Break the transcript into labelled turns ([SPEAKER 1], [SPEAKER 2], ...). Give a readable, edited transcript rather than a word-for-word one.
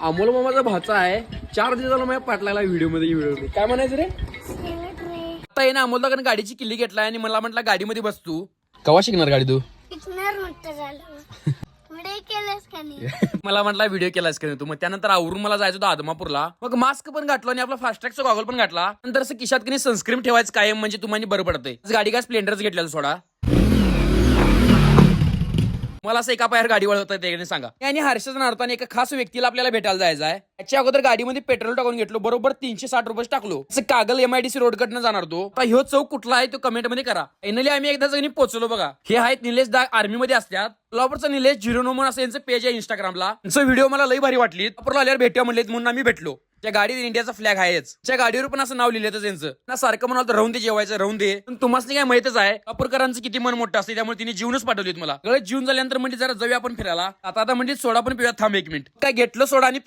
[SPEAKER 1] अमोल मामाचा भाचा आहे. 4 दिवसाला माझ्या पाटलाला व्हिडिओ मध्ये काय म्हणायचं रे. आता आहे ना अमोलदाकडे गाडीची किल्ली घेतलाय आणि मला म्हटलं गाडीमध्ये बस तू. केव्हा शिकणार गाडी तू. मला म्हटलं व्हिडिओ केलास का तू. मग त्यानंतर आवरून मला जायचं होतं आदमापूरला. मग मास्क पण घातलो आणि आपला फास्ट्रॅगचा गॉगल पण घातला. नंतर असं खिशात की सनस्क्रीन ठेवायचं कायम, म्हणजे तुम्हाला बरं पडतंय. गाडी काय स्प्लेंडरच घेतलेलं सोडा. मला असं एका पायावर गाडी वळवता येते सांगा. आणि हर्षद नारताने एका खास व्यक्तीला आपल्याला भेटायला जायचं आहे. त्याच्या अगोदर गाडीमध्ये पेट्रोल टाकून घेतलो. बरोबर 360 रुपये टाकलो. कागल MIDC रोड कडनं जाणार तो. आता ह्यो चौक कुठला आहे तो कमेंट मध्ये करा. फायनली आम्ही एकदा जणी पोहोचलो बघा. हे आहेत निलेश दा, आर्मी मध्ये असतात. कोल्हापूरचा निलेश 09 म्हणून असं यांचं पेज आहे इंस्टाग्रामला. त्यांचं व्हिडिओ मला लई भारी वाटली. कोल्हापूरला आल्यावर भेटूया म्हणले म्हणून आम्ही भेटलो. त्या गाडीत इंडियाचा फ्लॅग आहेच. त्या गाडीवर पण असं नाव लिहिलं त्यांचं ना. सारखं म्हणाल तर राहून दे जेवायचं राहून दे. पण तुम्हाला काय माहितच आहे कोल्हापूरकरांचं किती मन मोठं असते. त्यामुळे तिने जीवनच पाठवलीत मला. गळत जीवन झाल्यानंतर म्हणजे जरा जाऊया आपण फिरायला. आता म्हणजे सोडा पण पिऊया. थांब 1 मिनिट. काय घेतलं सोडा आणि